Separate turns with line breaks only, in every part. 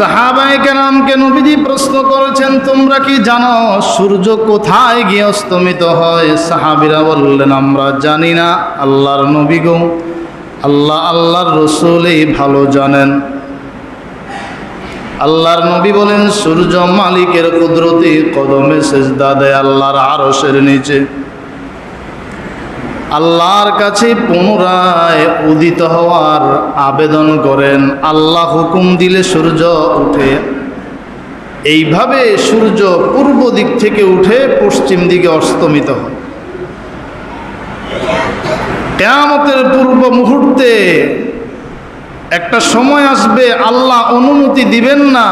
সাহাবায়ে কেরামকে নবীজি প্রশ্ন করেছেন, তোমরা কি জানো সূর্য কোথায় গিয়ে অস্তমিত হয়? সাহাবীরা বললেন, আমরা জানি না আল্লাহর নবী গো, আল্লাহর রাসূলই ভালো জানেন। আল্লাহর নবী বলেন, সূর্য মালিকের কুদরতি কদমে সেজদা দেয় আল্লাহর আরশের নিচে। আল্লাহর কাছে পুনরায় উদিত হওয়ার আবেদন করেন। আল্লাহ হুকুম দিলে সূর্য উঠে। এইভাবে সূর্য পূর্ব দিক থেকে উঠে পশ্চিম দিকে অস্তমিত হয়। কিয়ামতের পূর্ব মুহূর্তে একটা সময় আসবে, আল্লাহ অনুমতি দিবেন না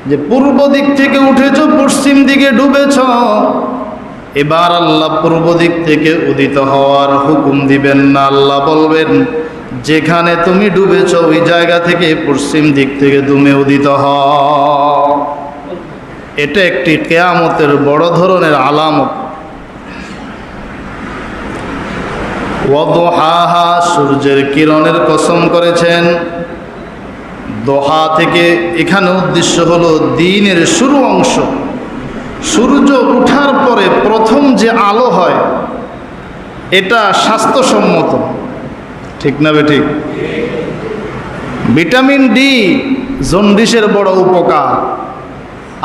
যে পূর্ব দিক থেকে উঠেছ পশ্চিম দিকে ডুবেছ। এবার আল্লাহ পূর্ব দিক থেকে উদিত হওয়ার হুকুম দিবেন না। আল্লাহ বলবেন, যেখানে তুমি ডুবেছ ওই জায়গা থেকে পশ্চিম দিক থেকে তুমি উদিত হও। এটা একটি কিয়ামতের বড় ধরনের আলামত। ওয়াদুহাহা, সূর্যের কিরণের কসম করেছেন। দোহা থেকে এখানে উদ্দেশ্য হলো দিনের শুরু অংশ। সূর্য ওঠার পরে প্রথম যে আলো হয় এটা স্বাস্থ্যসম্মত, ঠিক না বেঠিক? ভিটামিন ডি জন্ডিসের বড় উপকার,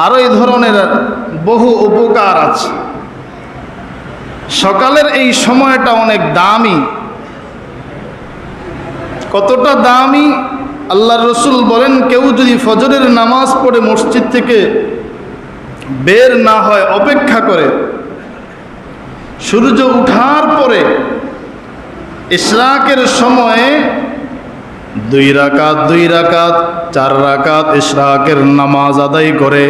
আরও এই ধরনের বহু উপকার আছে। সকালের এই সময়টা অনেক দামি। কতটা দামি আল্লাহর রাসূল বলেন, কেউ যদি ফজরের নামাজ পড়ে মসজিদ থেকে বের না হয়, অপেক্ষা করে সূর্য উঠার পরে ইশরাকের সময়ে 2 রাকাত 4 রাকাত ইশরাকের নামাজ আদায় করে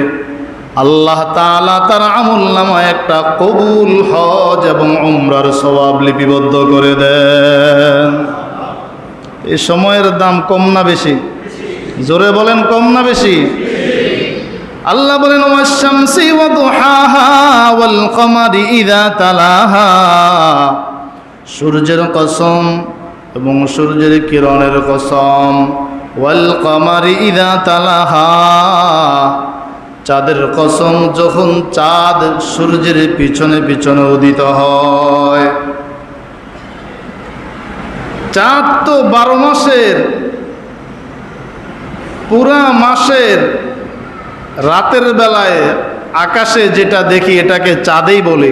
আল্লাহ তাআলা তার আমলনামায় একটা কবুল হজ এবং উমরার সওয়াব লিপিবদ্ধ করে দেন। এই সময়ের দাম কম না বেশি? জোরে বলেন, কম না বেশি? আল্লাহ বলেন, ওয়াশ-শামসি ওয়া দুহাহা ওয়াল কমারি ইযা তালাহা, সূর্যের কসম এবং সূর্যের কিরণের কসম। ওয়াল কমারি ইযা তালাহা, চাঁদের কসম যখন চাঁদ সূর্যের পিছনে পিছনে উদিত হয়। চাঁদ তো 12 মাসের, পুরা মাসের রাতের বেলায় আকাশে যেটা দেখি এটাকে চাঁদেই বলি।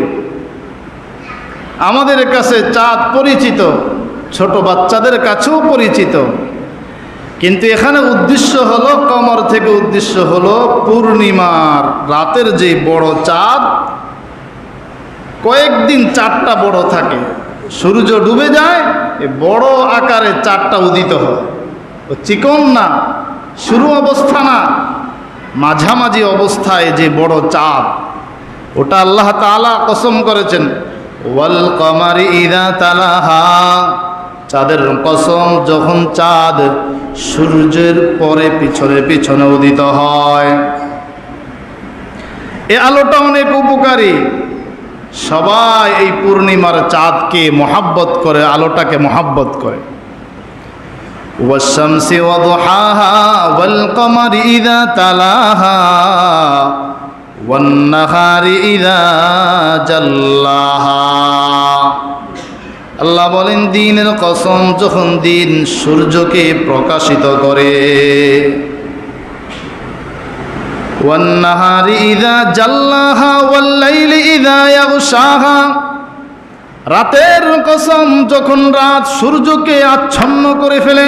আমাদের কাছে চাঁদ পরিচিত, ছোট বাচ্চাদের কাছেও পরিচিত, কিন্তু এখানে উদ্দেশ্য হলো কমর থেকে উদ্দেশ্য হলো পূর্ণিমার রাতের যে বড় চাঁদ। কয়েকদিন চাঁদটা বড় থাকে, সূর্য ডুবে যায়, এ বড় আকারে চাঁদটা উদিত হয়। ও চিকন না, শুরু অবস্থা না, মাঝামাঝি অবস্থায় যে বড় চাঁদ, ওটা আল্লাহ তাআলা কসম করেছেন। ওয়াল কমারি ইযা তালাহা, চাঁদের কসম যখন চাঁদ সূর্যের পরে পিছনে পিছনে উদিত হয়। এই আলোটা অনেক উপকারী। সবাই এই পূর্ণিমার চাঁদকে মহাব্বত করে, আলোটাকে মহাব্বত করে। ওয়াশ-শামসি ওয়া দুহাহা ওয়াল কমারি ইযা তালাহা ওয়ান নাহারি ইযা জাল্লাহা। আল্লাহ বলেন, দিনের কসম যখন দিন সূর্যকে প্রকাশিত করে। ওয়ান নাহারি ইযা জাল্লাহা ওয়াল লাইলি ইযা ইয়াগশাহা, রাতের কসম যখন রাত সূর্যকে আচ্ছন্ন করে ফেলে।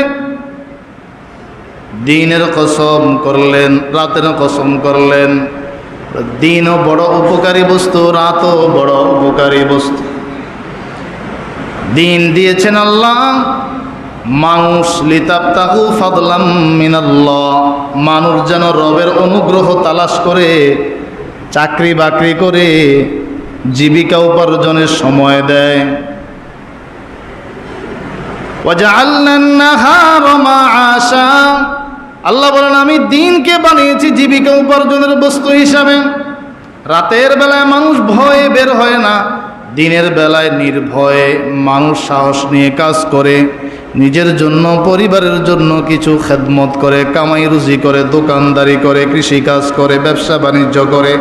দিনের কসম করলেন, রাতের কসম করলেন। দিনও বড় উপকারী বস্তু, রাতও বড় উপকারী বস্তু। দিন দিয়েছেন আল্লাহ মানুষ লিতাবতাগু ফাদলাম মিনাল্লাহ, মানুষ যেন রবের অনুগ্রহ তালাশ করে, চাকরি বাকরি করে জীবিকা উপার্জনের সময় দেয়। ওয়াজআলনান নাহারা মাআশা, আল্লাহ বলেন, আমি দিনকে বানিয়েছি জীবিকা উপার্জনের বস্তু হিসাবে। রাতের বেলায় মানুষ ভয়ে বের হয় না, দিনের বেলায় নির্ভয়ে মানুষ সাহস নিয়ে কাজ করে। নিজের জন্য পরিবারের জন্য কিছু খেদমত করে, কামাই রুজি করে, দোকানদারি করে, কৃষিকাজ করে, ব্যবসা বাণিজ্য করে।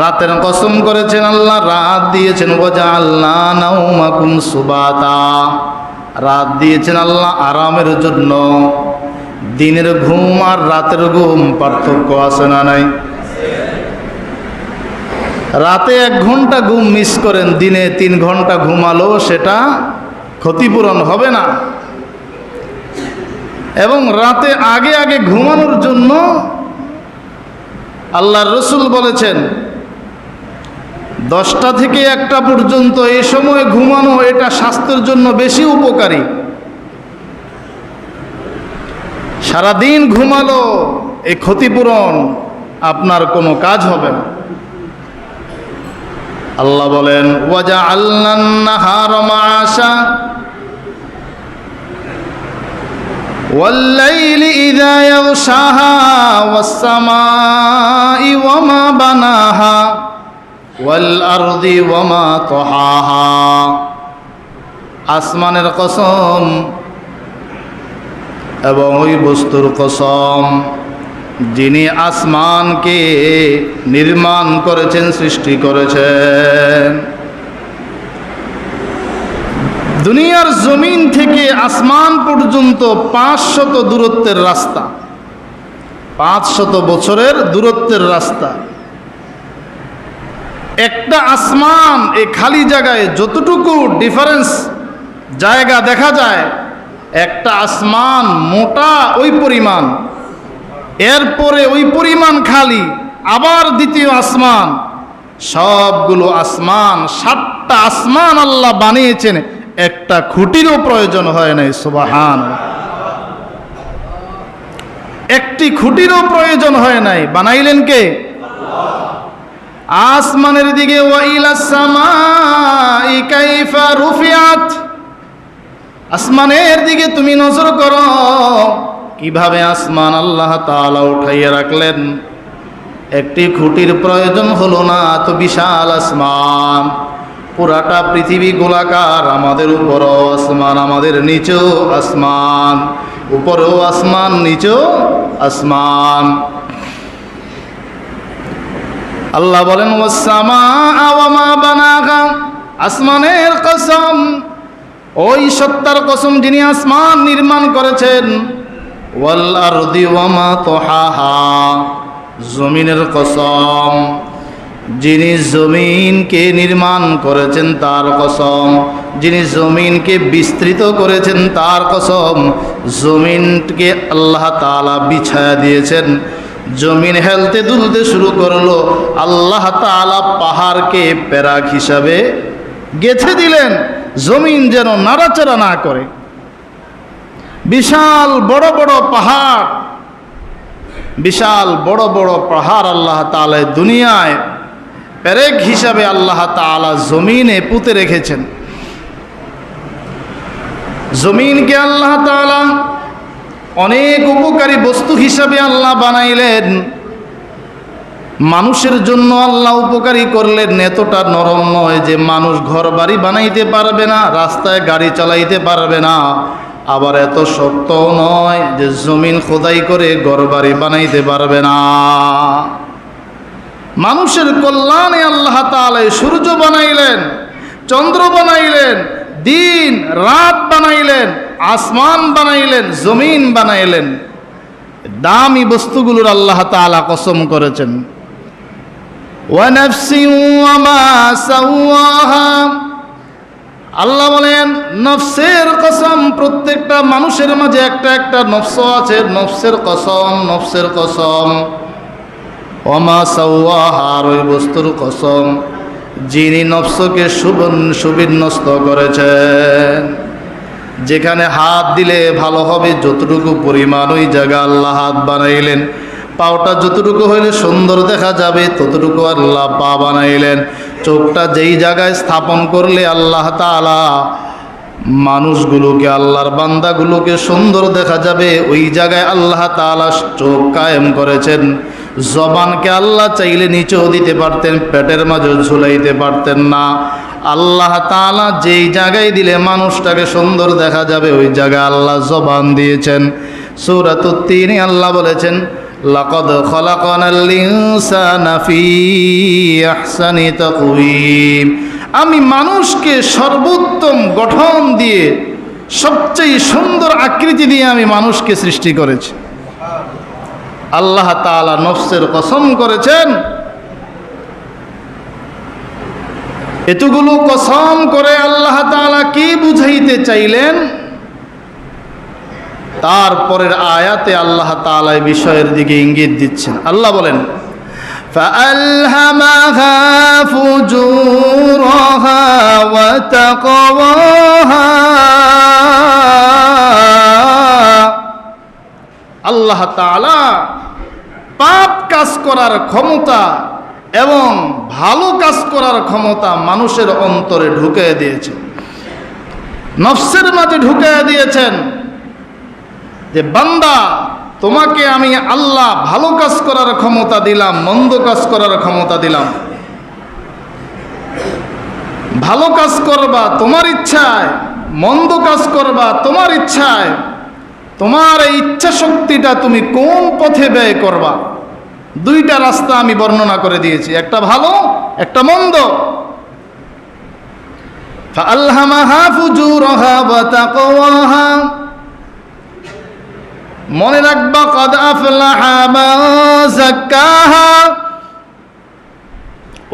রাতের কসম করেছেন আল্লাহ, রাত দিয়েছেন ওয়াজআলনা নাওমাকুম সুবাতা, রাত দিয়েছেন আল্লাহ আরামের জন্য। দিনের ঘুম আর রাতের ঘুম পার্থক্য আছে না নাই? রাতে 1 ঘন্টা ঘুম মিস করেন, দিনে 3 ঘন্টা ঘুমালো সেটা ক্ষতিপূরণ হবে না। এবং রাতে আগে আগে ঘুমানোর জন্য আল্লাহর রসুল বলেছেন 10টা থেকে 1টা পর্যন্ত এই সময় ঘুমানো এটা স্বাস্থ্যের জন্য বেশি উপকারী। সারাদিন ঘুমালো এই ক্ষতিপূরণ আপনার কোনো কাজ হবে না। আল্লাহ বলেন ওয়াজআলনান নাহারা মাআশা ওয়াল-লাইলি ইযা ইয়াগশাহা ওয়াস-সামাই ওয়ামা বানাহা ওয়াল-আরদি ওয়ামা তাহাহা। আসমানের কসম এবং ওই বস্তুর কসম যিনি আসমানকে নির্মাণ করেছেন, সৃষ্টি করেছেন। দুনিয়ার জমিন থেকে আসমান পর্যন্ত 500 দূরত্বের রাস্তা, 500 বছরের দূরত্বের রাস্তা। একটা আসমান এই খালি জায়গায় যতটুকু ডিফারেন্স জায়গা দেখা যায়, একটা আসমান মোটা ওই পরিমাণ, এরপরে ওই পরিমাণ খালি, আবার দ্বিতীয় আসমান, সবগুলো আসমান, 7টা আসমান আল্লাহ বানিয়েছেন, একটা খুঁটিরও প্রয়োজন হয় নাই। সুবহানাল্লাহ, একটি খুঁটিরও প্রয়োজন হয় নাই। বানাইলেন কে? আসমানের দিকে ওয়াইলাস সামাই কাইফা রুফিআত, আসমানের দিকে তুমি নজর করো, কিভাবে আসমান আল্লাহ তাআলা উঠাইয়া রাখলেন। একটি খুঁটির প্রয়োজন হলো না, তো বিশাল আসমান, পুরাটা পৃথিবী গোলাকার, আমাদের উপরও আসমান, আমাদের নিচেও আসমান, উপরেও আসমান, নিচেও আসমান। আল্লাহ বলেন ওয়াস-সামাআ ওয়ামা বানাহা, আসমানের কসম, ওই সত্তার কসম যিনি আসমান নির্মাণ করেছেন। ওয়াল-আরদি ওয়ামা তাহাহা, জমিনের কসম, যিনি জমিনকে নির্মাণ করেছেন তার কসম, যিনি জমিনকে বিস্তৃত করেছেন তার কসম। জমিনকে আল্লাহ তাআলা বিছায়া দিয়েছেন, জমিন হেলতে দুলতে শুরু করলো, আল্লাহ তাআলা পাহাড়কে প্যারাক হিসাবে গেঁথে দিলেন, জমিন যেন নাড়াচাড়া না করে। বিশাল বড় বড় পাহাড়, বিশাল বড় বড় পাহাড় আল্লাহ তাআলা দুনিয়ায় প্যারেক হিসাবে আল্লাহ তাআলা জমিনে পুঁতে রেখেছেন। জমিনকে আল্লাহ তাআলা অনেক উপকারী বস্তু হিসাবে আল্লাহ বানাইলেন। মানুষের জন্য আল্লাহ উপকারী করলেন, এতটা নরম নয় যে মানুষ ঘর বাড়ি বানাইতে পারবে না, রাস্তায় গাড়ি চালাইতে পারবে না। আবার এত শক্তও নয় যে জমিন খোদাই করে ঘর বাড়ি বানাইতে পারবে না। মানুষের কল্যাণে আল্লাহ তাআলা সূর্য বানাইলেন, চন্দ্র বানাইলেন, দিন রাত বানাইলেন, আসমান বানাইলেন, জমিন বানাইলেন। দামি বস্তুগুলোর আল্লাহ তাআলা কসম করেছেন। ওয়া নাফসিন ওয়া মা সাওয়াহা, আল্লাহ বলেন নফসের কসম, প্রত্যেকটা মানুষের মাঝে একটা একটা নফস আছে, নফসের কসম, নফসের কসম। ওয়া মা সাওয়াহা, ওই বস্তুর কসম যিনি নফসকে সুবিন্যস্ত করেছেন। যেখানে হাত দিলে ভালো হবে যতটুকু পরিমাণ, ওই জায়গা আল্লাহ হাত বানাইলেন। পাওটা যতটুকু হইলে সুন্দর দেখা যাবে ততটুকু আল্লাহ পা বানাইলেন। চোখটা যেই জায়গায় স্থাপন করলে আল্লাহ তাআলা মানুষগুলোকে, আল্লাহর বান্দাগুলোকে সুন্দর দেখা যাবে, ওই জায়গায় আল্লাহ তাআলা চোখ কায়েম করেছেন। জবানকে আল্লাহ চাইলে নিচেও দিতে পারতেন, পেটের মাঝে ঝুলাইতে পারতেন না। আল্লাহ তাআলা যেই জায়গায় দিলে মানুষটাকে সুন্দর দেখা যাবে ওই জায়গায় আল্লাহ জবান দিয়েছেন। সূরাতুত তিনে আল্লাহ বলেছেন, লাকাদ খলাকনাল ইনসানা ফি আহসানি তাকওয়িম। আমি মানুষকে সর্বোত্তম গঠন দিয়ে, সবচেয়ে সুন্দর আকৃতি দিয়ে আমি মানুষকে সৃষ্টি করেছি। আল্লাহ তাআলা নফসের কসম করেছেন। এতগুলো কসম করে আল্লাহ তাআলা কি বুঝাইতে চাইলেন? তারপরের আয়াতে আল্লাহ তাআলা এই বিষয়ের দিকে ইঙ্গিত দিচ্ছেন। আল্লাহ বলেন, فألهمها فجورها وتقواها। আল্লাহ তাআলা পাপ কাজ করার ক্ষমতা এবং ভালো কাজ করার ক্ষমতা মানুষের অন্তরে ঢুকিয়ে দিয়েছেন, নফসের মাঝে ঢুকিয়ে দিয়েছেন যে বান্দা তোমাকে আমি আল্লাহ ভালো কাজ করার ক্ষমতা দিলাম, মন্দ কাজ করার ক্ষমতা দিলাম। ভালো কাজ করবা তোমার ইচ্ছায়, মন্দ কাজ করবা তোমার ইচ্ছায়। তোমার এই ইচ্ছা শক্তিটা তুমি কোন পথে ব্যয় করবা, দুইটা রাস্তা আমি বর্ণনা করে দিয়েছি, একটা ভালো একটা মন্দ। ফাআলহামাহা ফুজুরাহা ওয়া তাকওয়াহা। মনে রাখবা, কদ আফলাহা মান যাক্কাহা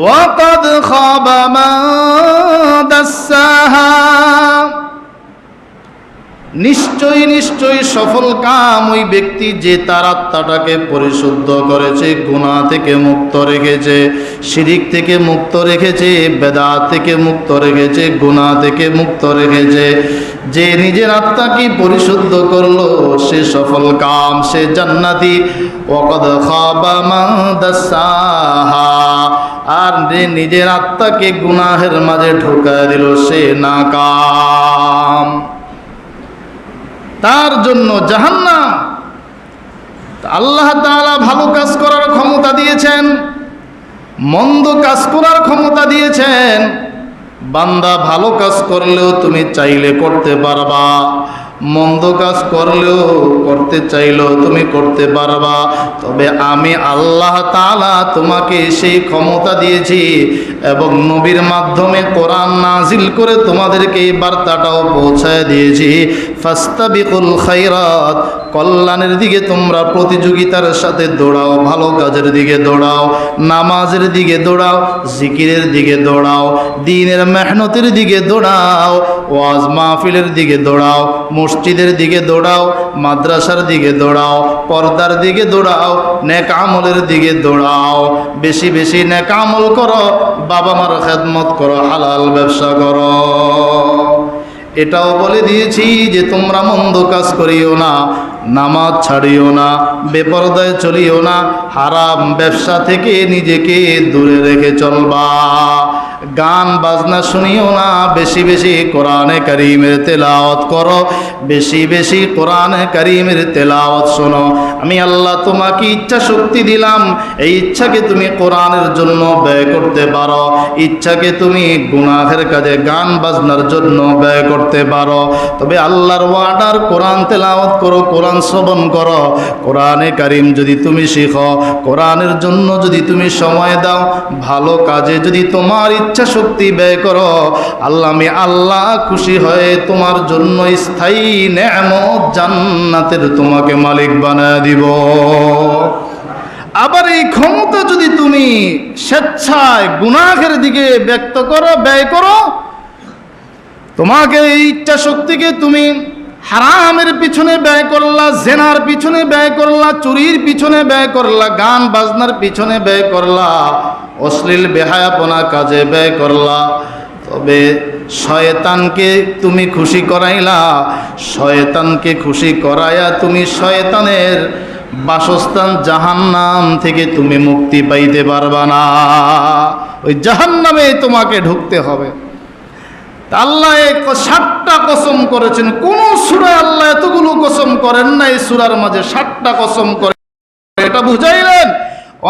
ওয়া কদ খাবা মান দাসসাহা। নিশ্চয়ই নিশ্চয়ই সফল কাম ওই ব্যক্তি যে তার আত্মাটাকে পরিশুদ্ধ করেছে, গুনাহ থেকে মুক্ত রেখেছে, শিরিক থেকে মুক্ত রেখেছে, বেদাত থেকে মুক্ত রেখেছে, গুনাহ থেকে মুক্ত রেখেছে। যে নিজের আত্মাকে পরিশুদ্ধ করলো সে সফল কাম, সে জান্নাতি। ওয়াকাদ খাবা মান দাসসাহা। আর যে নিজের আত্মাকে গুনাহের মাঝে ঢোকায় দিল সে নাকাম, তার জন্য জাহান্নাম। আল্লাহ তাআলা ভালো কাজ করার ক্ষমতা দিয়েছেন, মন্দ কাজ করার ক্ষমতা দিয়েছেন। বান্দা ভালো কাজ করলেও তুমি চাইলে করতে পারবা, মন্দ কাজ করলেও করতে চাইলেও তুমি করতে পারবা। তবে আমি আল্লাহ তাআলা তোমাকে সেই ক্ষমতা দিয়েছি এবং নবীর মাধ্যমে কোরআন নাজিল করে তোমাদেরকে এই বার্তাটাও পৌঁছায় দিয়েছি। ফাস্তাবিকুল খায়রাত, কল্যাণের দিকে তোমরা প্রতিযোগিতার সাথে দৌড়াও, ভালো কাজের দিকে দৌড়াও, নামাজের দিকে দৌড়াও, জিকিরের দিকে দৌড়াও, দ্বীনের মেহনতের দিকে দৌড়াও, ওয়াজ মাহফিলের দিকে দৌড়াও, মসজিদের দিকে দৌড়াও, মাদ্রাসার দিকে দৌড়াও, পর্দার দিকে দৌড়াও, নেক আমলের দিকে দৌড়াও। বেশি বেশি নেক আমল করো, বাবা মার খেদমত করো, হালাল ব্যবসা করো। এটাও বলে দিয়েছি যে তোমরা মন্দ কাজ করিও না, নামাজ ছাড়িও না, বেপরদায় চলিও না, হারাম ব্যবসা থেকে নিজেকে দূরে রেখে চলবা। গান বাজনা শুনিও না, বেশি বেশি কোরআনে কারীমের তেলাওয়াত করো, বেশি বেশি কোরআনে কারীমের তেলাওয়াত শোনো। আমি আল্লাহ তোমাকে ইচ্ছা শক্তি দিলাম, এই ইচ্ছাকে তুমি কোরআনের জন্য ব্যয় করতে পারো, ইচ্ছাকে তুমি গুনাহের কাজে গান বাজনার জন্য ব্যয় করতে পারো। তবে আল্লাহর ওয়ার্ডার কোরআন তেলাওয়াত করো, কোরআন শ্রবণ করো, কোরআনে কারীম যদি তুমি শিখো, কোরআনের জন্য যদি তুমি সময় দাও, ভালো কাজে যদি তোমার ইচ্ছা শক্তি ব্যয় করো, আল্লাহ আমি আল্লাহ খুশি হয়ে তোমার জন্য স্থায়ী নেয়ামত জান্নাতের তোমাকে মালিক বানায় দিব। আবার এই ক্ষমতা যদি তুমি স্বেচ্ছায় গুনাহের দিকে ব্যক্ত করো, ব্যয় করো, তোমাকে এই ইচ্ছা শক্তিকে তুমি হারামের পিছনে ব্যয় করলা, জেনার পিছনে ব্যয় করলা, চুরির পিছনে ব্যয় করলা, গান বাজনার পিছনে ব্যয় করলা, অশ্লীল বেহায়াপনা কাজে ব্যয় করলা, তবে শয়তানকে তুমি খুশি করাইলা। শয়তানকে খুশি করাইয়া তুমি শয়তানের বাসস্থান জাহান্নাম থেকে তুমি মুক্তি পাইতে পারবা না, ওই জাহান্নামে তোমাকে ঢুকতে হবে। আল্লাহ 7টা কসম করেছেন। কোন সূরায় আল্লাহ এতগুলো কসম করেন না, এই সূরার মাঝে 7টা কসম করে এটা বুঝাইলেন।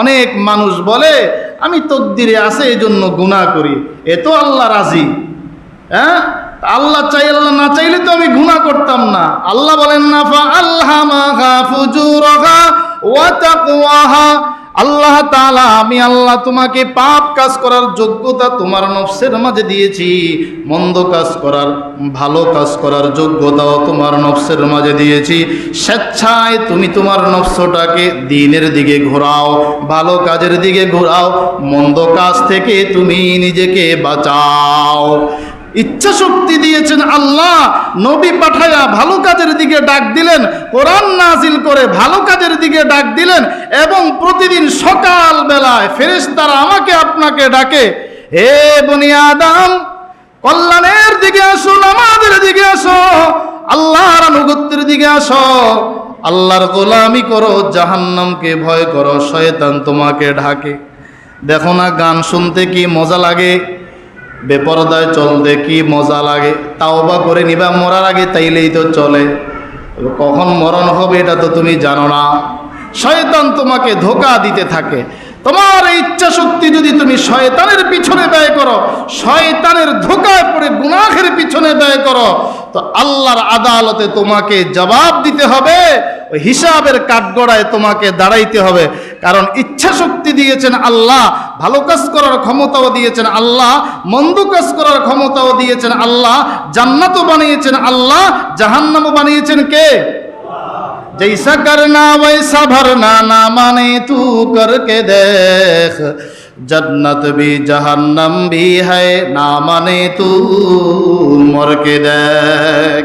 অনেক মানুষ বলে আমি তকদিরে আছে এই জন্য গুনাহ করি, এ তো আল্লাহ রাজি। হ্যাঁ, আল্লাহ চাই, আল্লাহ না চাইলে তো আমি গুনাহ করতাম না। আল্লাহ বলেন না ফাআলহামাহা ফুজুরাহা ওয়া তাকওয়াহা, আল্লাহ তাআলা আমি আল্লাহ তোমাকে পাপ কাজ করার যোগ্যতা তোমার নফসের মাঝে দিয়েছি, মন্দ কাজ করার, ভালো কাজ করার যোগ্যতাও তোমার নফসের মাঝে দিয়েছি। স্বেচ্ছায় তুমি তোমার নফসটাকে দ্বীনের দিকে ঘোরাও, ভালো কাজের দিকে ঘোরাও, মন্দ কাজ থেকে তুমি নিজেকে বাঁচাও। ইচ্ছা শক্তি দিয়েছেন আল্লাহ, নবী পাঠায়া ভালো কাজের দিকে ডাক দিলেন, কোরআন নাজিল করে ভালো কাজের দিকে ডাক দিলেন, এবং প্রতিদিন সকাল বেলায় ফেরেশতারা আমাকে আপনাকে ডাকে, হে বনি আদম কল্যাণের দিকে আসো, নামাজের দিকে আসো, আল্লাহর আনুগত্যের দিকে আসো, আল্লাহর গোলামি করো, জাহান্নামকে ভয় করো। শয়তান তোমাকে ঢাকে। দেখো না গান শুনতে কি মজা লাগে, বেপরদায় চলতে কি মজা লাগে, তাওবা করে নিবা মরার আগে, তাইলেই তো চলে। কখন মরণ হবে এটা তো তুমি জানো না। শয়তান তোমাকে ধোঁকা দিতে থাকে। তোমার এই ইচ্ছা শক্তি যদি তুমি শয়তানের পিছনে ব্যয় করো, শয়তানের ধোঁকায় পড়ে গুনাহের পিছনে ব্যয় করো, তো আল্লাহর আদালতে তোমাকে জবাব দিতে হবে, ওই হিসাবের কাঠগড়ায় তোমাকে দাঁড়াইতে হবে। কারণ ইচ্ছা শক্তি দিয়েছেন আল্লাহ, ভালো কাজ করার ক্ষমতাও দিয়েছেন আল্লাহ, মন্দ কাজ করার ক্ষমতাও দিয়েছেন আল্লাহ, জান্নাতও বানিয়েছেন আল্লাহ, জাহান্নামও বানিয়েছেন কে? जैसा करना वैसा भरना, ना माने तू करके देख, जन्नत भी जहन्नम भी है, ना माने तू मर के देख।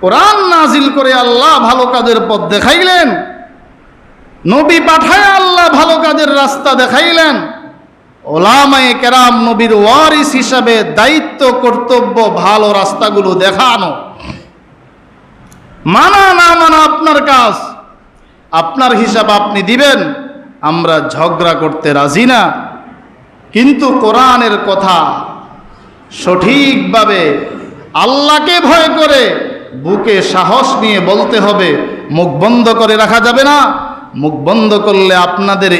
কোরআন নাজিল করে আল্লাহ ভালো কাজের পথ দেখাইলেন, নবী পাঠায় আল্লাহ ভালো কাজের রাস্তা দেখাইলেন। ওলামায়ে কেরাম নবীর ওয়ারিস হিসাবে দায়িত্ব কর্তব্য ভালো রাস্তাগুলো দেখানো। মানা না মানা আপনার কাজ, আপনার হিসাব আপনি দিবেন। আমরা ঝগড়া করতে রাজি না, কিন্তু কোরআনের কথা সঠিকভাবে আল্লাহকে ভয় করে বুকে সাহস নিয়ে বলতে হবে। মুখ বন্ধ করে রাখা যাবে না। মুখ বন্ধ করলে আপনাদের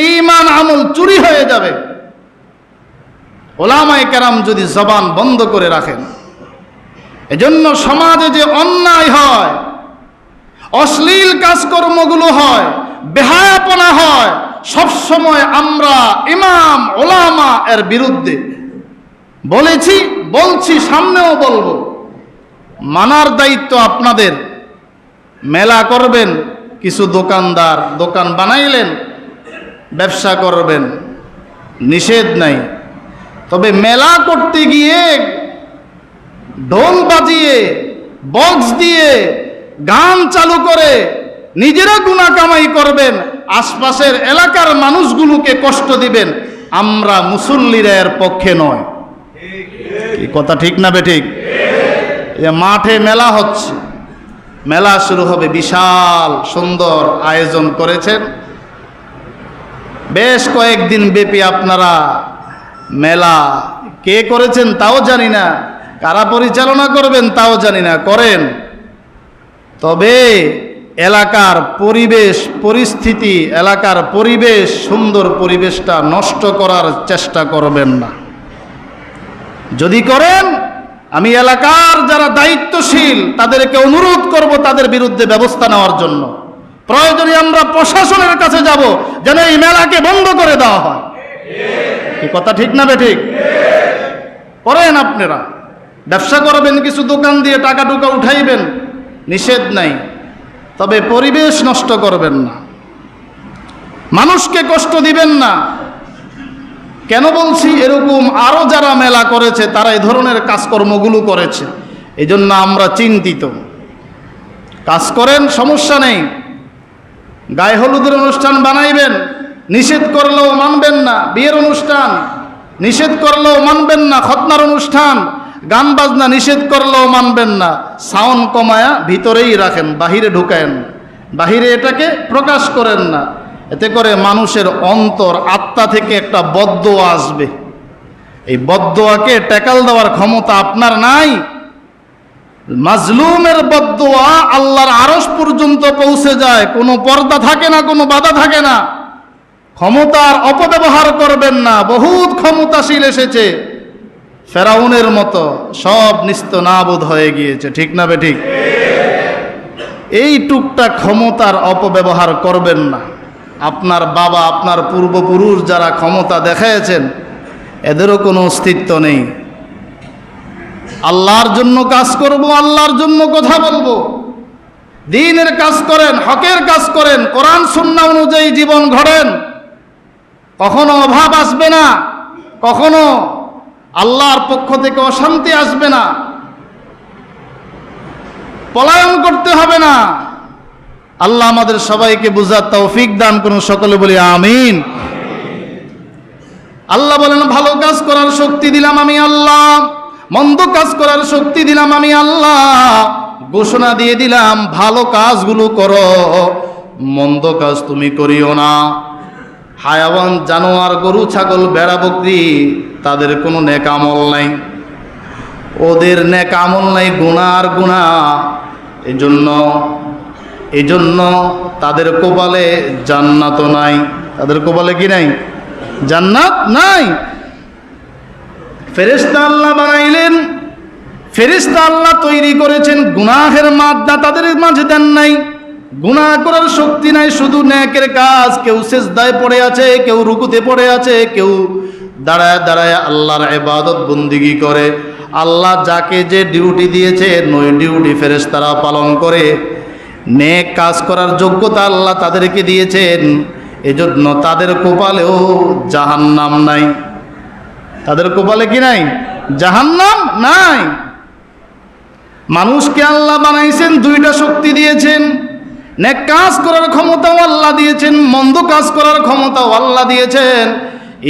ঈমান আমল চুরি হয়ে যাবে। ওলামায়ে কেরাম যদি জবান বন্ধ করে রাখেন, এজন্য সমাজে যে অন্যায় হয়, অশ্লীল কাজকর্মগুলো হয়, বেহায়াপনা হয়, সবসময় আমরা ইমাম ওলামা এর বিরুদ্ধে বলেছি, বলছি, সামনেও বলবো। মানার দায়িত্ব আপনাদের। মেলা করবেন, কিছু দোকানদার দোকান বানাইলেন, ব্যবসা করবেন, নিষেধ নাই। তবে মেলা করতে গিয়ে ঢোল বাজিয়ে, বক্স দিয়ে, গান চালু করে নিজেরা গুনাহ কামাই করবেন, আশপাশের এলাকার মানুষগুলোকে কষ্ট দিবেন, আমরা মুসল্লিরা এর পক্ষে নয়। কি কথা ঠিক না বেঠিক? মাঠে মেলা হচ্ছে, মেলা শুরু হবে, বিশাল সুন্দর আয়োজন করেছেন, বেশ কয়েকদিন ব্যাপী আপনারা মেলা কে করেছেন তাও জানি না, কারা পরিচালনা করবেন তাও জানি না, করেন। তবে এলাকার পরিবেশ পরিস্থিতি, এলাকার পরিবেশ, সুন্দর পরিবেশটা নষ্ট করার চেষ্টা করবেন না। যদি করেন, আমি এলাকার যারা দায়িত্বশীল তাদেরকে অনুরোধ করব তাদের বিরুদ্ধে ব্যবস্থা নেওয়ার জন্য। প্রয়োজনে আমরা প্রশাসনের কাছে যাব যেন এই মেলাকে বন্ধ করে দেওয়া হয়। কি কথা ঠিক না বেঠিক? করেন আপনারা, ব্যবসা করবেন, কিছু দোকান দিয়ে টাকা টুকা উঠাইবেন, নিষেধ নাই। তবে পরিবেশ নষ্ট করবেন না, মানুষকে কষ্ট দিবেন না। কেন বলছি? এরকম আরো যারা মেলা করেছে তারা এই ধরনের কাজকর্মগুলো করেছে, এই জন্য আমরা চিন্তিত। কাজ করেন, সমস্যা নেই। গায়ে হলুদের অনুষ্ঠান বানাইবেন, নিষেধ করলেও মানবেন না। বিয়ের অনুষ্ঠান নিষেধ করলেও মানবেন না। খতনার অনুষ্ঠান, গান বাজনা নিষেধ করলেও মানবেন না। সাউন্ড কমায়া ভিতরেই রাখেন, বাহিরে ঢুকায়েন, বাহিরে এটাকে প্রকাশ করেন না। এতে করে মানুষের অন্তর, আত্মা থেকে একটা বদদোয়া আসবে। এই বদদোয়াকে ট্যাকল দেওয়ার ক্ষমতা আপনার নাই। মাজলুমের বদদোয়া আল্লাহর আরশ পর্যন্ত পৌঁছে যায়, কোনো পর্দা থাকে না, কোনো বাধা থাকে না। ক্ষমতার অপব্যবহার করবেন না। বহুত ক্ষমতাশীল এসেছে, ফেরাউনের মতো, সব নিস্তেনাবুদ হয়ে গিয়েছে। ঠিক না বেঠিক? এই টুকটাক ক্ষমতার অপব্যবহার করবেন না। আপনার বাবা, আপনার পূর্বপুরুষ যারা ক্ষমতা দেখিয়েছেন, এদেরও কোনো অস্তিত্ব নেই। আল্লাহর জন্য কাজ করব, আল্লাহর জন্য কথা বলবো, দ্বীনের কাজ করেন, হকের কাজ করেন, কোরআন সুন্নাহ অনুযায়ী জীবন গড়েন। কখনো অভাব আসবে না, কখনো আল্লাহর পক্ষ থেকে অশান্তি আসবে না, পলায়ন করতে হবে না। আল্লাহ আমাদের সবাইকে বুঝার তৌফিক দান করুন। সকলে বলি আমিন। আল্লাহ বলেন, ভালো কাজ করার শক্তি দিলাম আমি আল্লাহ, মন্দ কাজ করার শক্তি দিলাম আমি আল্লাহ। ঘোষণা দিয়ে দিলাম, ভালো কাজগুলো করো, মন্দ কাজ তুমি করিও না। হায়াওয়ান, জানোয়ার, গরু, ছাগল, ভেড়া, বকরি, তাদের কোনো নেক আমল নাই, ওদের নেক আমল নাই, গুনার গুনাহ। এই জন্য তাদের কপালে জান্নাত নাই। তাদের কপালে কি নাই? জান্নাত নাই। ফেরেশতা আল্লাহ বানাইলেন, ফেরেশতা আল্লাহ তৈরি করেছেন, গুনাহের মাদ্দা তাদের মাঝে দেন নাই, গুনাহ করার শক্তি নাই, শুধু নেকের কাজ। কেউ সিজদায় পড়ে আছে, কেউ রুকুতে পড়ে আছে, কেউ দাঁড়ায় দাঁড়ায় আল্লাহর ইবাদত বন্দিগি করে। আল্লাহ যাকে যে ডিউটি দিয়েছেন, ওই ডিউটি ফেরেশতারা পালন করে। নেক কাজ করার যোগ্যতা আল্লাহ তাদেরকে দিয়েছেন, এজন্য তাদের কপালেও জাহান্নাম নাই। তাদের কপালে কি নাই? জাহান্নাম নাই। মানুষকে আল্লাহ বানাইছেন, দুইটা শক্তি দিয়েছেন। নেক কাজ করার ক্ষমতাও আল্লাহ দিয়েছেন, মন্দ কাজ করার ক্ষমতাও আল্লাহ দিয়েছেন।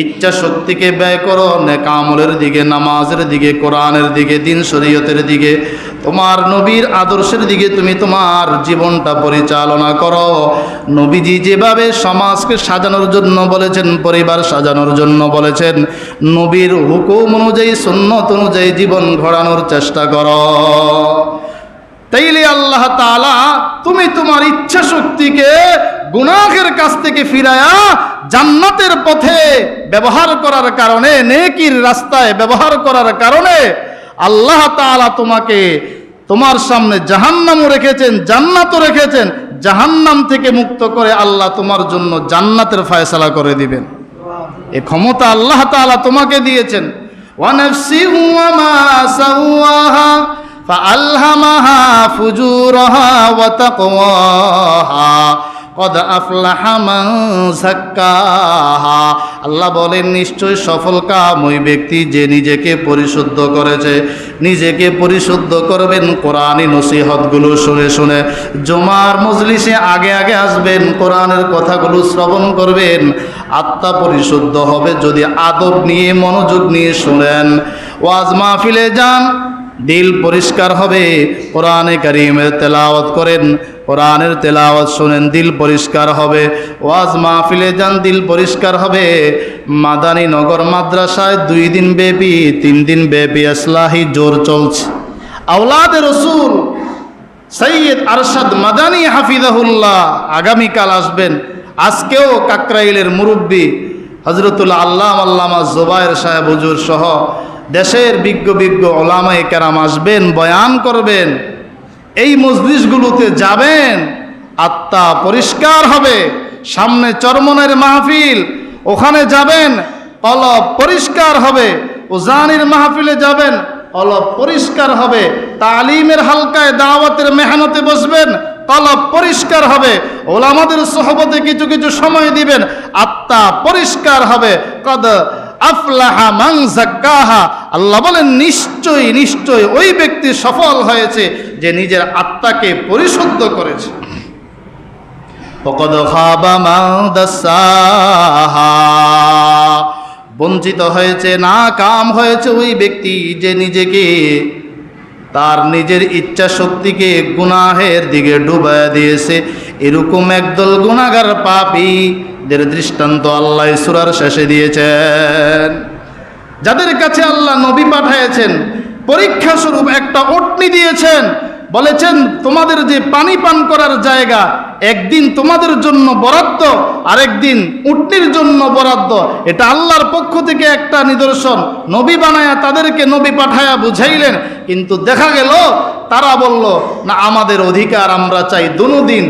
ইচ্ছা শক্তিকে ব্যয় করো নেক আমলের দিকে, নামাজের দিকে, কোরআনের দিকে, দিন শরীয়তের দিকে, তোমার নবীর আদর্শের দিকে তুমি তোমার জীবনটা পরিচালনা করো। নবীজি যেভাবে সমাজকে সাজানোর জন্য বলেছেন, পরিবার সাজানোর জন্য বলেছেন, নবীর হুকুম অনুযায়ী, সুন্নত অনুযায়ী জীবন গড়ানোর চেষ্টা করো। তাইলে আল্লাহ তাআলা তুমি তোমার ইচ্ছা শক্তিকে গুনাহের কাছ থেকে ফিরায়া জান্নাতের পথে ব্যবহার করার কারণে, নেকির রাস্তায় ব্যবহার করার কারণে আল্লাহ তাআলা তোমাকে, তোমার সামনে জাহান্নামও রেখেছেন, জান্নাতও রেখেছেন। জাহান্নাম থেকে মুক্ত করে আল্লাহ তোমার জন্য জান্নাতের ফয়সালা করে দিবেন। এ ক্ষমতা আল্লাহ তাআলা তোমাকে দিয়েছেন। ওয়া নাফসি ওয়া মা সাওয়াহা ফাআলহামাহা ফুজুরাহা ওয়া তাকওয়াহা কদ আফলাহা মান যাক্কাহা। আল্লাহ বলেন, নিশ্চয় সফল কাম ওই ব্যক্তি যে নিজেকে পরিশুদ্ধ করেছে। নিজেকে পরিশুদ্ধ করবেন কোরআনী নসিহতগুলো শুনে শুনে। জুমার মজলিসে আগে আগে আসবেন, কোরআনের কথাগুলো শ্রবণ করবেন। আত্মা পরিশুদ্ধ হবে যদি আদব নিয়ে, মনোযোগ নিয়ে শুনেন। ওয়াজ মাহফিলে যান, দিল পরিষ্কার হবে। কোরআনে কারীমের তেলাওয়াত করেন, কোরআনের তেলাওয়াত শুনেন, দিল পরিষ্কার হবে। ওয়াজ মাহফিলে যান, দিল পরিষ্কার হবে। মাদানী নগর মাদ্রাসায় 2 দিন ব্যাপী, 3 দিন ব্যাপী ইসলাহি জোর চলছে। আওলাদে রসুল সৈয়দ আরশাদ মাদানী হাফিজাহুল্লাহ আগামীকাল আসবেন। আজকেও কাকরাইলের মুরব্বী হজরতুল আল্লামা জুবায়ের সাহেব হুজুর সহ দেশের বিজ্ঞ বিজ্ঞ ওলামায়ে কেরাম আসবেন, বয়ান করবেন। এই মজলিসগুলোতে যাবেন, আত্মা পরিষ্কার হবে। সামনে চরমনের মাহফিল, ওখানে যাবেন, কলব পরিষ্কার হবে। ওজানির মাহফিলে যাবেন, কলব পরিষ্কার হবে। তালিমের হালকায় দাওয়াতের মেহনতে বসবেন, কলব পরিষ্কার হবে। ওলামাদের সোহবতে কিছু কিছু সময় দিবেন, আত্মা পরিষ্কার হবে। কদ আফলাহা মান যাক্কাহা। আল্লাহ বলেন, নিশ্চয়ই নিশ্চয়ই ওই ব্যক্তি সফল হয়েছে যে নিজের আত্মাকে পরিশুদ্ধ করেছে। ওয়াকাদ খাবা মান দাসাহা। বঞ্চিত হয়েছে, নাকাম হয়েছে ওই ব্যক্তি যে নিজেকে, তার নিজের ইচ্ছা শক্তিকে গুনাহের দিকে ডুবাইয়া দিয়েছে। এরকম একদল গুনাহগার পাপীদের দৃষ্টান্ত আল্লাহ সূরার শেষে দিয়েছেন। যাদের কাছে আল্লাহ নবী পাঠিয়েছেন, পরীক্ষা স্বরূপ একটা ওটনি দিয়েছেন, বলেছেন তোমাদের যে পানি পান করার জায়গা একদিন তোমাদের জন্য বরাদ্দ, আরেকদিন উটনির জন্য বরাদ্দ। এটা আল্লাহর পক্ষ থেকে একটা নিদর্শন। নবী বানায়া তাদেরকে নবী পাঠায়া বুঝাইলেন, কিন্তু দেখা গেল তারা বলল না, আমাদের অধিকার আমরা চাই দুদিন,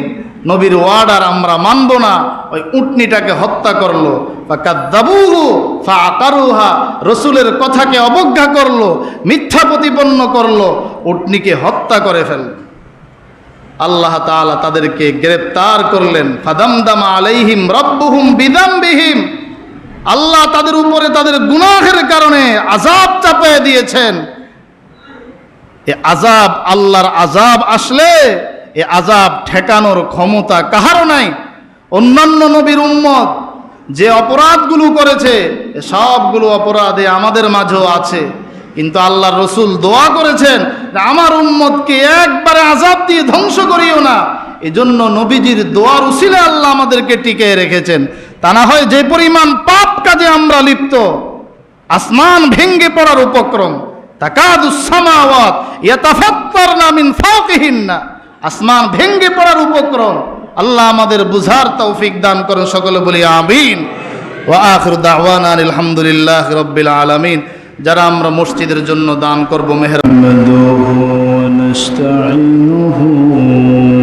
নবীর ওয়ার্ডার আমরা মানব না। ওই উটনিটাকে হত্যা করলো, রসুলের কথাকে অবজ্ঞা করলো, মিথ্যা প্রতিপন্ন করলো, উটনিকে হত্যা করে ফেলল। আল্লাহ তাআলা তাদেরকে গ্রেফতার করলেন। ফাদামদামা আলাইহিম রাব্বুহুম বিযামবিহিম, আল্লাহ তাদের উপরে তাদের গুনাহের কারণে আযাব চাপিয়ে দিয়েছেন। এ আযাব, আল্লাহর আযাব আসলে এ আযাব ঠেকানোর ক্ষমতা কাহারও নাই। অন্যান্য নবীর উম্মত যে অপরাধগুলো করেছে সবগুলো অপরাধে আমাদের মাঝেও আছে, কিন্তু আল্লাহর রসুল দোয়া করেছেন আমার উম্মতকে একবারে আযাব দিয়ে ধ্বংস করিও না। এজন্য নবীজির দোয়ার উসিলে আল্লাহ আমাদেরকে টিকিয়ে রেখেছেন। তা না হয় যে পরিমাণ পাপ কাজে আমরা লিপ্ত, আসমান ভেঙ্গে পড়ার উপক্রম, তাকাদুস সামাওয়াত ইয়াতাফাত্তারনা মিন ফাওকিহিন্না, আসমান ভেঙ্গে পড়ার উপক্রম। আল্লাহ আমাদের বুঝার তৌফিক দান করেন, সকলে বলি আমিন। ওয়া আখিরু দাওয়ানা আলহামদুলিল্লাহি রাব্বিল আলামিন। যারা আমরা মসজিদের জন্য দান করব মেহেরবানি ওয়া নাস্তাঈনুহু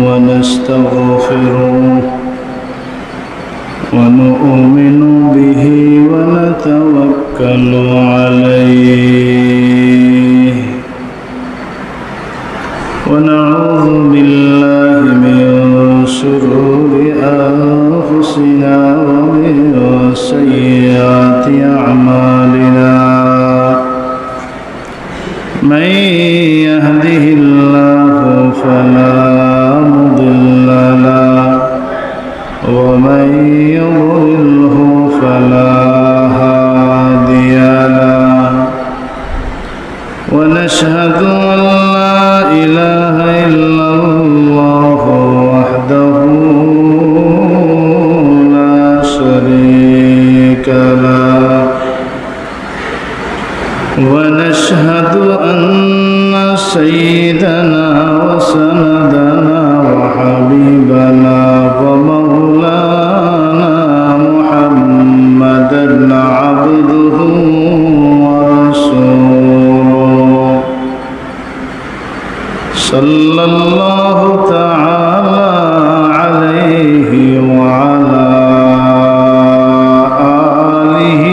ওয়া নাস্তাগফিরুহু ওয়া নু'মিনু বিহি ওয়া নাতাওয়াক্কালু আলাইহি ওয়া নাউযু বিল্লাহি মিন শুরুরি আনফুসিনা ওয়া মিন সাইয়্যাতি আ'মালিনা। من يهده الله فلا مضل له ومن يضلله فلا هادي له ونشهد أن لا إله إلا الله وحده لا شريك له ونشهد أن سيدنا وسندنا وحبيبنا ومولانا محمدا عبده ورسوله صلى الله تعالى عليه وعلى آله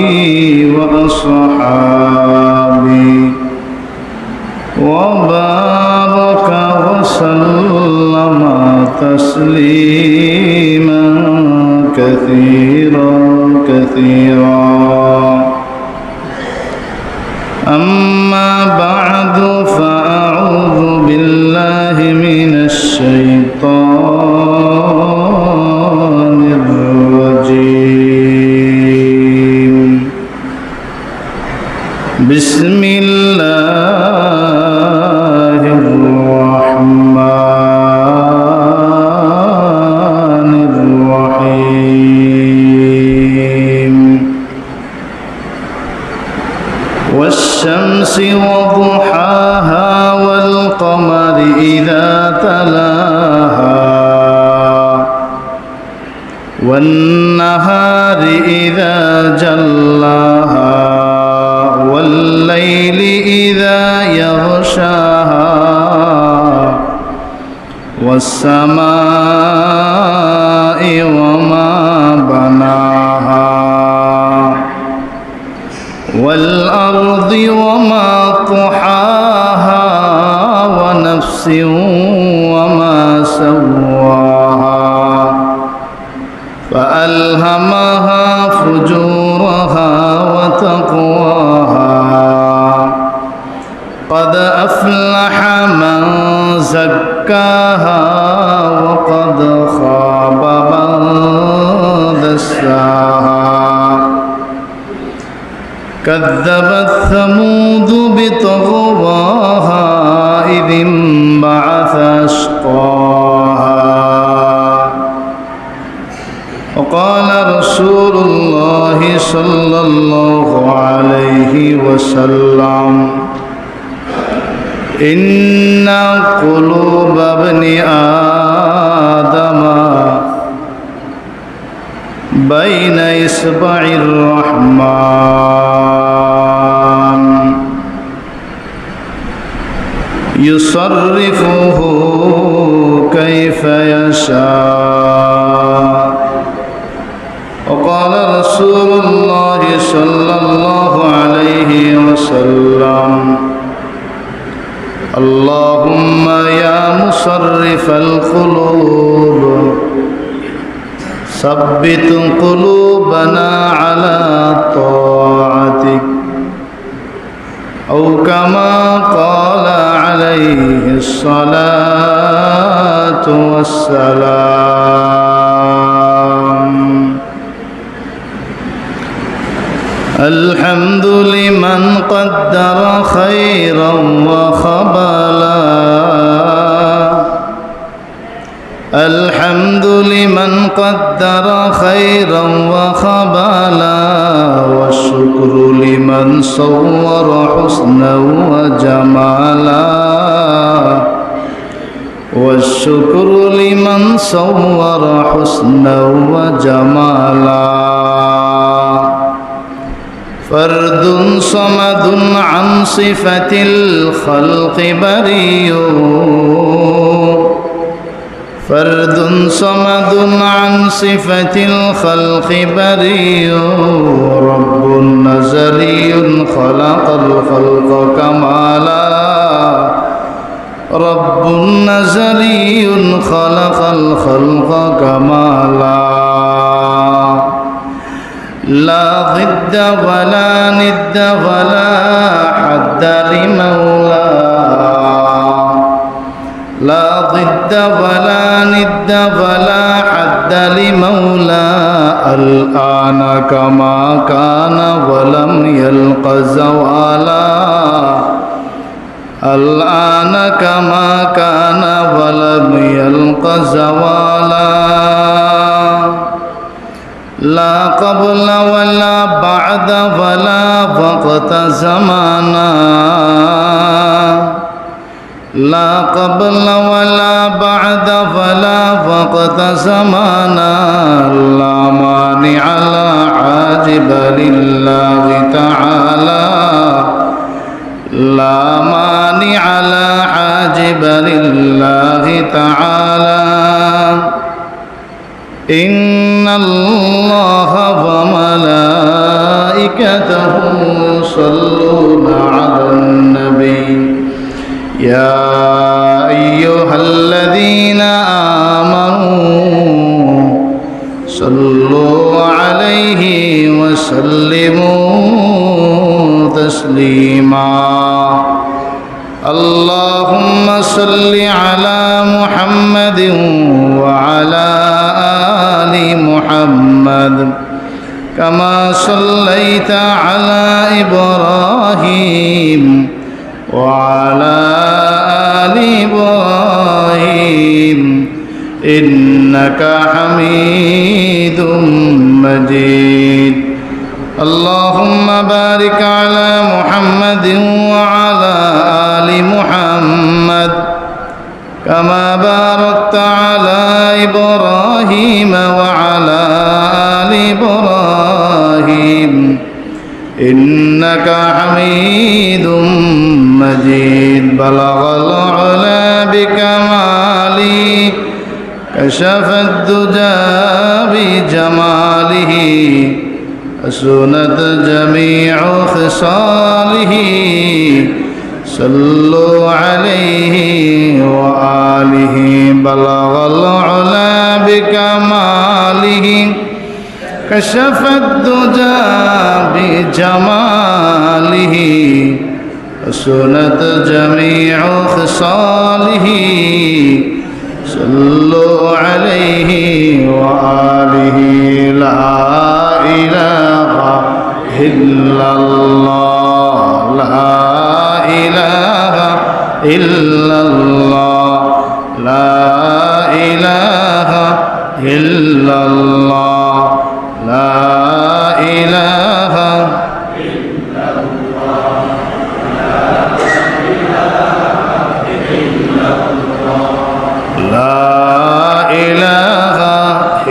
وأصحابه وبارك وسلم تسليما كثيرا كثيرا. أما بعد فأعوذ بالله من الشيطان الرجيم. بسم الله الرحمن الرحيم. والشمس وضحاها والقمر إذا تلاها والنهار إذا جلاها والليل إذا يغشاها والسماء وما بناها والأرض وما طحاها ونفس وما سواها فألهمها فجورها وتقواها. قد أفلح من زكاها وقد خاب من دساها. كذبت ثمود بطغواها إذ انبعث أشقاها. وقال رسول الله صلى الله عليه وسلم إن قلوب ابن آدم بين إصبع الرحمن يصرفه كيف يشاء. وقال رسول الله صلى الله عليه وسلم اللهم يا مصرف القلوب ثبت قلوبنا على طاعتك، أو كما قال عليه الصلاة والسلام. الحمد لمن قدر خيرا وخبلا، الحمد لمن قدر خيرا وخبلا، والشكر لمن صور حسنا وجمالا، والشكر لمن صور حسنا وجمالا. فرد صمد عن صفة الخلق بريء، فرد صمد عن صفة الخلق بريء، رب نزلي خلق الخلق كمالا، رب نزلي خلق الخلق كمالا. لا ضد ولا ند ولا حد لمولى، لا ضد ولا ند ولا حد لمولى، الآن كما كان ولم يلق زوالا، الآن كما كان ولم يلق زوالا. لا قبل ولا بعد ولا وقت زمانا، لا قبل ولا بعد ولا وقت زمانا، لا مانع لا حاجب لله تعالى، لا مانع لا حاجب لله تعالى. إن الله وملائكته يصلون على النبي يا أيها الذين آمنوا صلوا عليه وسلموا تسليما. اللهم صل على محمد وعلى آل محمد كما صليت على إبراهيم وعلى آل إبراهيم إنك حميد مجيد. اللهم بارك على محمد وعلى آل محمد كما باركت على إبراهيم وعلى آل إبراهيم إنك حميد مجيد. بلغ العلا بكماله كشف الدجى بجماله حسنت جميع خصاله صلوا عليه وآله. بلغ العلا بكماله كشف الدجى بجماله حسنت جميع خصاله صلوا عليه وآله. لا إله إلا الله، لا إله إلا الله، لا إله إلا الله، لا إله إلا الله، لا إله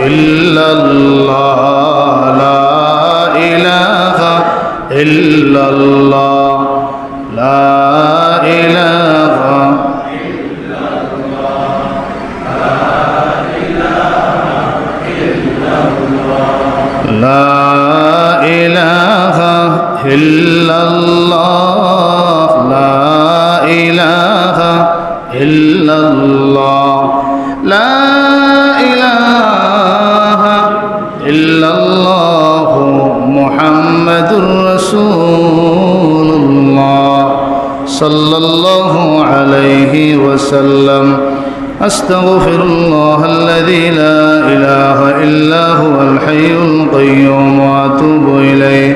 ইল্লাল্লাহ লা ইলাহা ইল্লাল্লাহ লা ইলাহা লা ইলাহা ইল্লাল্লাহ লা ইলাহা ইল্লাল্লাহ লা ইলাহা ইল্লাল্লাহ মুহাম্মাদুর রাসূলুল্লাহ সাল্লাল্লাহু আলাইহি ওয়াসাল্লাম أستغفر الله الذي لا إله إلا هو الحي القيوم وأتوب إليه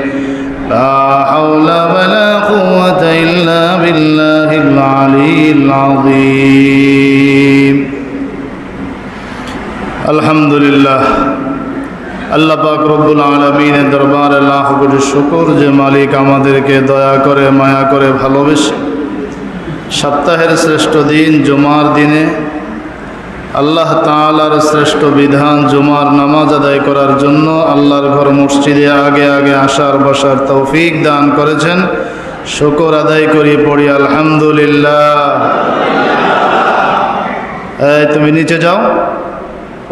لا حول ولا قوة إلا بالله العلي العظيم الحمد لله আল্লাহ পাক রব্বুল আলামিনের দরবারে লাখ কোটি শুকর যে মালিক আমাদেরকে দয়া করে মায়া করে ভালোবেসে সপ্তাহের শ্রেষ্ঠ দিন জুমার দিনে আল্লাহ তাআলার শ্রেষ্ঠ বিধান জুমার নামাজ আদায় করার জন্য আল্লাহর ঘর মসজিদে আগে আগে আসার বসার তৌফিক দান করেছেন। শুকর আদায় করি, পড়ি আলহামদুলিল্লাহ। তুমি নিচে যাও,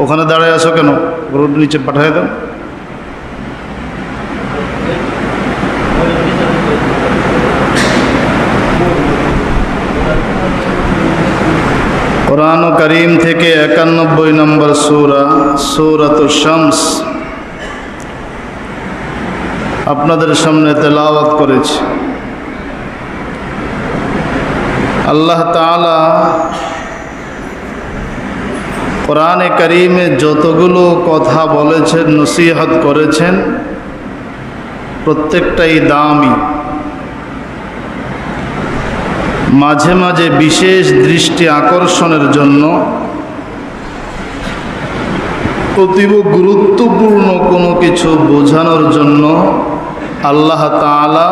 ওখানে দাঁড়ায় আছো কেন? রোড নিচে পাঠিয়ে দাও। কোরআন কারীম থেকে 91 নম্বর সূরা সূরাতুশ শামস আপনাদের সামনে তেলাওয়াত করেছি। আল্লাহ তাআলা কোরআনে কারীমে যতগুলো কথা বলেছেন, নসিহত করেছেন, প্রত্যেকটাই দামি। মাঝে মাঝে বিশেষ দৃষ্টি আকর্ষণের জন্য অতীব গুরুত্বপূর্ণ কোনো কিছু বোঝানোর জন্য আল্লাহ তাআলা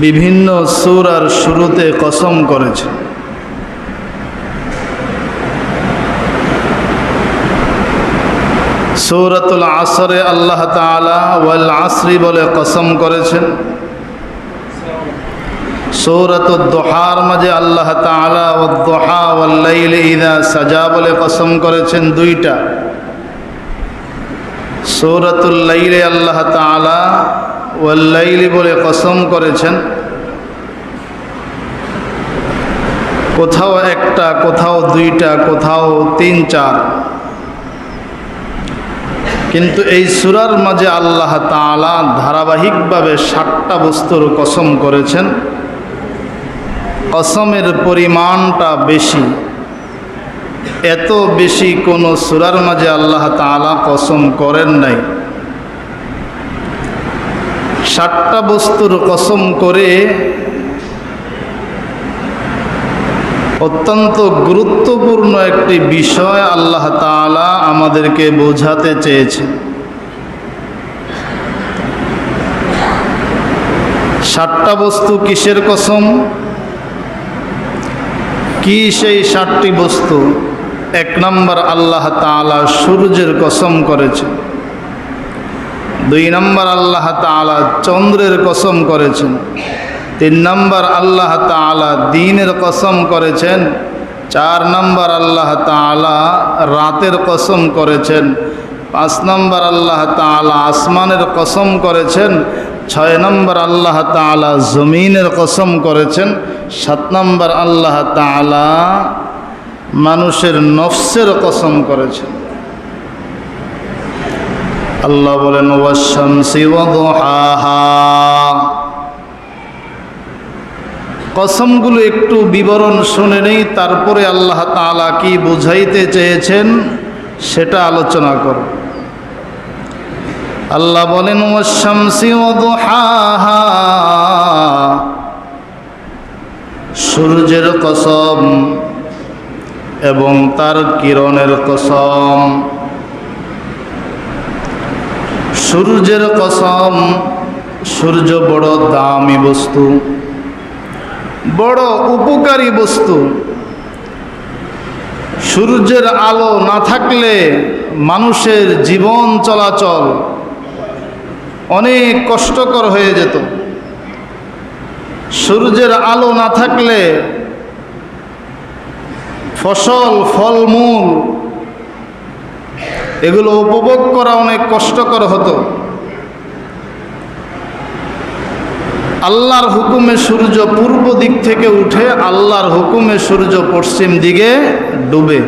বিভিন্ন সূরার শুরুতে কসম করেছেন। সূরাতুল আসরে আল্লাহ তাআলা ওয়াল আসরি বলে কসম করেছেন। সূরাতুদ দুহার মাঝে আল্লাহ তাআলা ওয়াদ-দুহা ওয়াল-লাইলি ইযা সাজা বলে কসম করেছেন দুইটা। সূরাতুল লাইলে আল্লাহ তাআলা ওয়াল-লাইলি বলে কসম করেছেন। কোথাও একটা, কোথাও দুইটা, কোথাও 3-4, কিন্তু এই সূরার মাঝে আল্লাহ তাআলা ধারাবাহিকভাবে 7টা বস্তুর কসম করেছেন। কসমের পরিমাণটা বেশি, এত বেশি কোনো সূরার মাঝে আল্লাহ তাআলা কসম করেন নাই। 7টা বস্তুর কসম করে অত্যন্ত গুরুত্বপূর্ণ একটি বিষয় আল্লাহ তাআলা আমাদেরকে বোঝাতে চেয়েছেন। 7টা বস্তু কিসের কসম? কি সেই 7টি বস্তু? 1 নম্বর আল্লাহ তাআলা সূর্যের কসম করেছেন। 2 নম্বর আল্লাহ তাআলা চন্দ্রের কসম করেছেন। 3 নম্বর আল্লাহ তাআলা দিনের কসম করেছেন। 4 নম্বর আল্লাহ তাআলা রাতের কসম করেছেন। 5 নম্বর আল্লাহ তাআলা আসমানের কসম করেছেন। 6 নম্বর আল্লাহ তাআলা জমিনের কসম করেছেন। 7 নম্বর আল্লাহ তাআলা মানুষের নফসের কসম করেছেন। আল্লাহ বলেন ওয়াশ-শামসি ওয়া-দুহাহা। কসমগুলো একটু বিবরণ শুনে নেই, তারপরে আল্লাহ তাআলা কি বুঝাইতে চেয়েছেন সেটা আলোচনা করব। আল্লাহ বলেন ওয়াশ-শামসি ওয়া-দুহাহা, সূর্যের কসম এবং তার কিরণের কসম। সূর্যের কসম, সূর্য বড় দামি বস্তু, বড় উপকারী বস্তু। সূর্যের আলো না থাকলে মানুষের জীবন চলাচল অনেক কষ্টকর হয়ে যেত। সূর্যের আলো না থাকলে ফসল, ফলমূল এগুলো উপভোগ করা অনেক কষ্টকর হতো। আল্লাহর হুকুমে সূর্য পূর্ব দিক থেকে উঠে আল্লাহর হুকুমে সূর্য পশ্চিম দিকে ডুবে।